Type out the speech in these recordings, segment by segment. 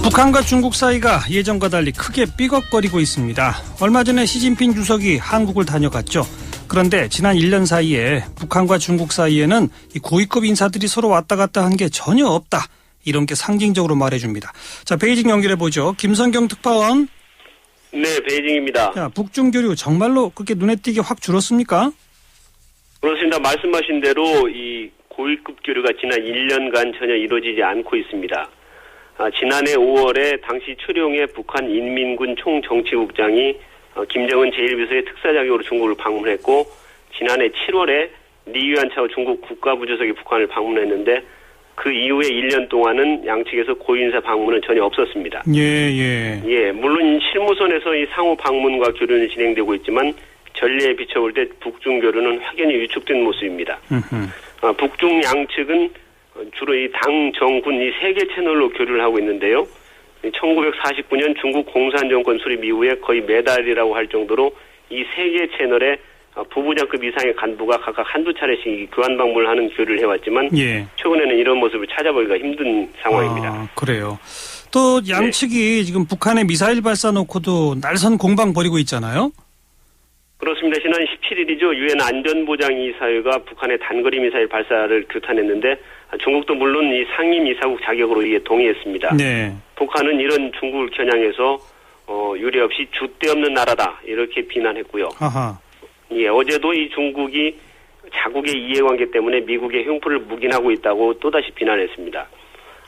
북한과 중국 사이가 예전과 달리 크게 삐걱거리고 있습니다. 얼마 전에 시진핑 주석이 한국을 다녀갔죠. 그런데 지난 1년 사이에 북한과 중국 사이에는 이 고위급 인사들이 서로 왔다 갔다 한 게 전혀 없다. 이런 게 상징적으로 말해줍니다. 자, 베이징 연결해보죠. 김선경 특파원. 네, 베이징입니다. 자, 북중 교류 정말로 그렇게 눈에 띄게 확 줄었습니까? 그렇습니다. 말씀하신 대로 이 고위급 교류가 지난 1년간 전혀 이루어지지 않고 있습니다. 지난해 5월에 당시 최룡해 북한 인민군 총정치국장이 김정은 제1비서의 특사 자격으로 중국을 방문했고, 지난해 7월에 리유안차오 중국 국가부주석이 북한을 방문했는데, 그 이후에 1년 동안은 양측에서 고위인사 방문은 전혀 없었습니다. 예, 물론 실무선에서 이 상호 방문과 교류는 진행되고 있지만 전례에 비춰볼 때 북중 교류는 확연히 위축된 모습입니다. 북중 양측은 주로 이 당, 정군 이 세 개 채널로 교류를 하고 있는데요. 1949년 중국 공산정권 수립 이후에 거의 매달이라고 할 정도로 이 세 개 채널에 부부장급 이상의 간부가 각각 한두 차례씩 교환 방문을 하는 교류를 해왔지만 최근에는 이런 모습을 찾아보기가 힘든 상황입니다. 그래요. 또 양측이 지금 북한에 미사일 발사 놓고도 날선 공방 벌이고 있잖아요. 그렇습니다. 지난 17일이죠. 유엔 안전보장이사회가 북한의 단거리 미사일 발사를 규탄했는데 중국도 물론 이 상임이사국 자격으로 이에 동의했습니다. 북한은 이런 중국을 겨냥해서 유례 없이 줏대 없는 나라다 이렇게 비난했고요. 어제도 이 중국이 자국의 이해관계 때문에 미국의 흉포를 묵인하고 있다고 또다시 비난했습니다.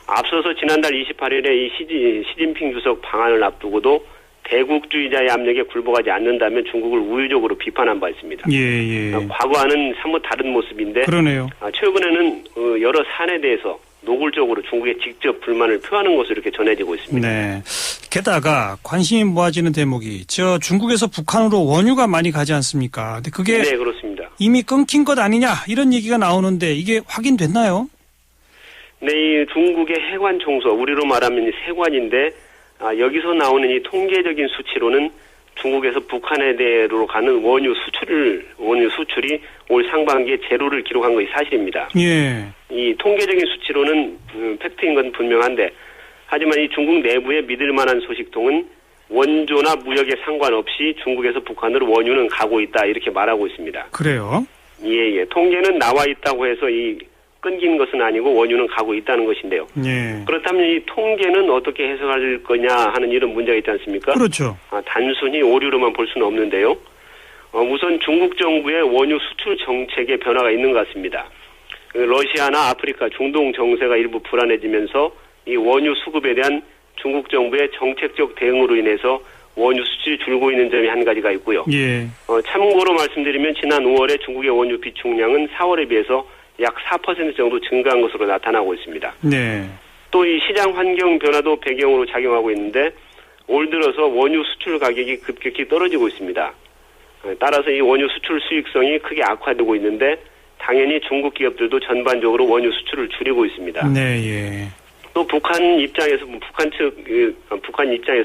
앞서서 지난달 28일에 이 시진핑 주석 방한을 앞두고도 대국주의자의 압력에 굴복하지 않는다면 중국을 우회적으로 비판한 바 있습니다. 과거와는 사뭇 다른 모습인데 그러네요. 최근에는 여러 사안에 대해서 노골적으로 중국에 직접 불만을 표하는 것으로 이렇게 전해지고 있습니다. 게다가 관심이 모아지는 대목이 중국에서 북한으로 원유가 많이 가지 않습니까? 근데 그게 그렇습니다. 이미 끊긴 것 아니냐 이런 얘기가 나오는데 이게 확인됐나요? 네, 이 중국의 해관 총수, 우리로 말하면 세관인데 여기서 나오는 이 통계적인 수치로는 중국에서 북한에대로 가는 원유 수출이 올 상반기에 제로를 기록한 것이 사실입니다. 이 통계적인 수치로는 팩트인 건 분명한데, 하지만 이 중국 내부의 믿을 만한 소식통은 원조나 무역에 상관없이 중국에서 북한으로 원유는 가고 있다 이렇게 말하고 있습니다. 그래요? 통계는 나와 있다고 해서 이 끊긴 것은 아니고 원유는 가고 있다는 것인데요. 그렇다면 이 통계는 어떻게 해석할 거냐 하는 이런 문제가 있지 않습니까? 그렇죠. 단순히 오류로만 볼 수는 없는데요. 우선 중국 정부의 원유 수출 정책에 변화가 있는 것 같습니다. 러시아나 아프리카, 중동 정세가 일부 불안해지면서 이 원유 수급에 대한 중국 정부의 정책적 대응으로 인해서 원유 수출이 줄고 있는 점이 한 가지가 있고요. 참고로 말씀드리면 지난 5월에 중국의 원유 비축량은 4월에 비해서 약 4% 정도 증가한 것으로 나타나고 있습니다. 또 이 시장 환경 변화도 배경으로 작용하고 있는데 올 들어서 원유 수출 가격이 급격히 떨어지고 있습니다. 따라서 이 원유 수출 수익성이 크게 악화되고 있는데 당연히 중국 기업들도 전반적으로 원유 수출을 줄이고 있습니다. 또 북한 입장에서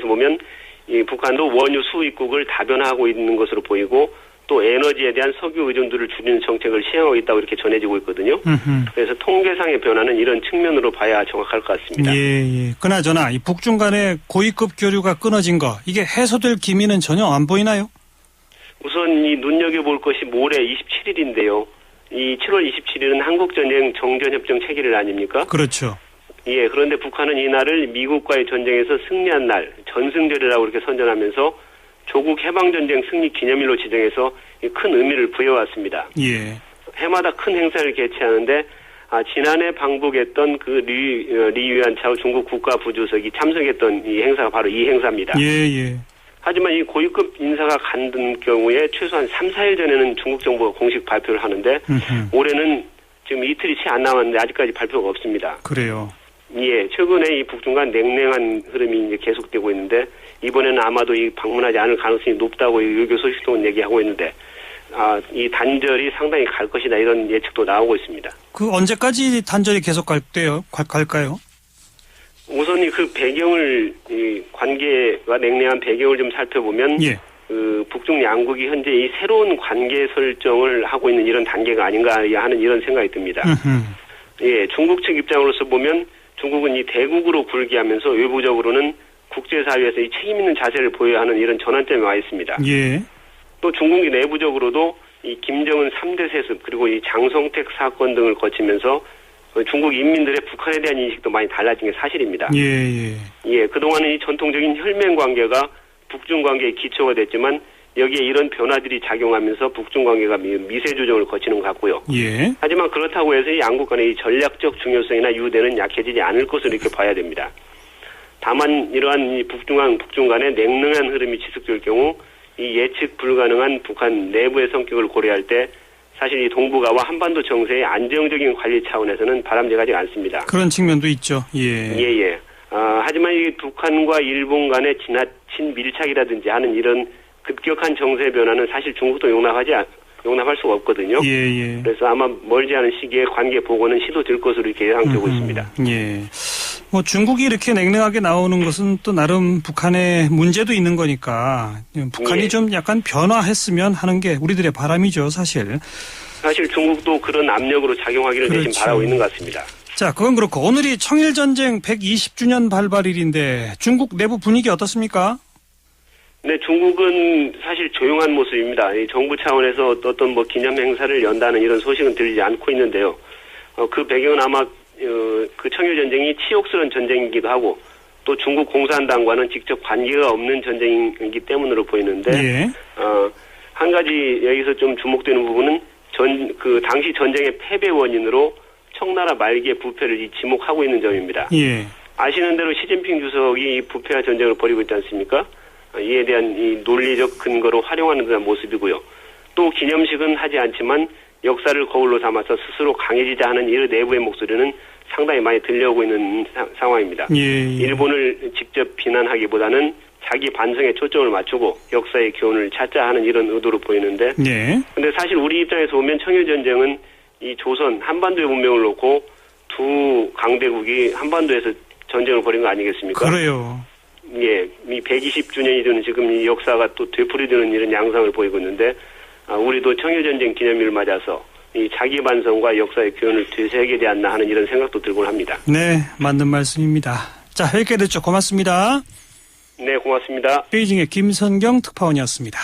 보면 이 북한도 원유 수입국을 다변화하고 있는 것으로 보이고 또 에너지에 대한 석유 의존도를 줄이는 정책을 시행하고 있다고 이렇게 전해지고 있거든요. 그래서 통계상의 변화는 이런 측면으로 봐야 정확할 것 같습니다. 그나저나 이 북중 간의 고위급 교류가 끊어진 거 이게 해소될 기미는 전혀 안 보이나요? 우선 이 눈여겨볼 것이 모레 27일인데요. 이 7월 27일은 한국전쟁 정전협정 체결일 아닙니까? 그렇죠. 그런데 북한은 이날을 미국과의 전쟁에서 승리한 날, 전승절이라고 이렇게 선전하면서 조국 해방전쟁 승리 기념일로 지정해서 큰 의미를 부여왔습니다. 해마다 큰 행사를 개최하는데 지난해 방북했던 그 리유안차오 중국 국가부주석이 참석했던 이 행사가 바로 이 행사입니다. 하지만 이 고위급 인사가 간 경우에 최소한 3, 4일 전에는 중국 정부가 공식 발표를 하는데 올해는 지금 이틀이 채 안 남았는데 아직까지 발표가 없습니다. 그래요. 최근에 이 북중 간 냉랭한 흐름이 이제 계속되고 있는데 이번에는 아마도 이 방문하지 않을 가능성이 높다고 외교 소식통은 얘기하고 있는데 이 단절이 상당히 갈 것이다 이런 예측도 나오고 있습니다. 그 언제까지 단절이 계속 갈까요? 우선 그 배경을 이 관계가 냉랭한 배경을 좀 살펴보면 그 북중 양국이 현재 이 새로운 관계 설정을 하고 있는 이런 단계가 아닌가 하는 이런 생각이 듭니다. 중국 측 입장으로서 보면 중국은 이 대국으로 굴게 하면서 외부적으로는 국제사회에서 이 책임 있는 자세를 보여야 하는 이런 전환점에 와 있습니다. 예. 또 중국이 내부적으로도 이 김정은 3대 세습 그리고 이 장성택 사건 등을 거치면서 중국 인민들의 북한에 대한 인식도 많이 달라진 게 사실입니다. 예, 그동안은 이 전통적인 혈맹 관계가 북중 관계의 기초가 됐지만 여기에 이런 변화들이 작용하면서 북중 관계가 미세 조정을 거치는 것 같고요. 예. 하지만 그렇다고 해서 이 양국 간의 이 전략적 중요성이나 유대는 약해지지 않을 것으로 이렇게 봐야 됩니다. 다만 이러한 이 북중 간의 냉랭한 흐름이 지속될 경우 이 예측 불가능한 북한 내부의 성격을 고려할 때 사실 이 동북아와 한반도 정세의 안정적인 관리 차원에서는 바람직하지 않습니다. 그런 측면도 있죠. 예. 하지만 이 북한과 일본 간의 지나친 밀착이라든지 하는 이런 급격한 정세 변화는 사실 중국도 용납할 수가 없거든요. 예. 그래서 아마 멀지 않은 시기에 관계 복원은 시도될 것으로 이렇게 예상되고 있습니다. 예. 뭐 중국이 이렇게 냉랭하게 나오는 것은 또 나름 북한의 문제도 있는 거니까 북한이 좀 약간 변화했으면 하는 게 우리들의 바람이죠, 사실. 사실 중국도 그런 압력으로 작용하기를 대신 바라고 있는 것 같습니다. 자, 그건 그렇고 오늘이 청일전쟁 120주년 발발일인데 중국 내부 분위기 어떻습니까? 네, 중국은 사실 조용한 모습입니다. 이 정부 차원에서 어떤 뭐 기념 행사를 연다는 이런 소식은 들리지 않고 있는데요. 그 배경은 아마 그 청일전쟁이 치욕스러운 전쟁이기도 하고 또 중국 공산당과는 직접 관계가 없는 전쟁이기 때문으로 보이는데 한 가지 여기서 좀 주목되는 부분은 그 당시 전쟁의 패배 원인으로 청나라 말기의 부패를 지목하고 있는 점입니다. 아시는 대로 시진핑 주석이 이 부패와 전쟁을 벌이고 있지 않습니까? 이에 대한 이 논리적 근거로 활용하는 그런 모습이고요. 또 기념식은 하지 않지만 역사를 거울로 삼아서 스스로 강해지자 하는 이 내부의 목소리는 상당히 많이 들려오고 있는 상황입니다. 일본을 직접 비난하기보다는 자기 반성에 초점을 맞추고 역사의 교훈을 찾자 하는 이런 의도로 보이는데 근데 사실 우리 입장에서 보면 청일전쟁은 이 조선 한반도의 문명을 놓고 두 강대국이 한반도에서 전쟁을 벌인 거 아니겠습니까? 그래요. 예, 이 120주년이 되는 지금 이 역사가 또 되풀이되는 이런 양상을 보이고 있는데 우리도 청일전쟁 기념일을 맞아서 이 자기 반성과 역사의 교훈을 되새겨야 되지 않나 하는 이런 생각도 들곤 합니다. 네, 맞는 말씀입니다. 자, 여기까지 듣죠. 고맙습니다. 네, 고맙습니다. 베이징의 김선경 특파원이었습니다.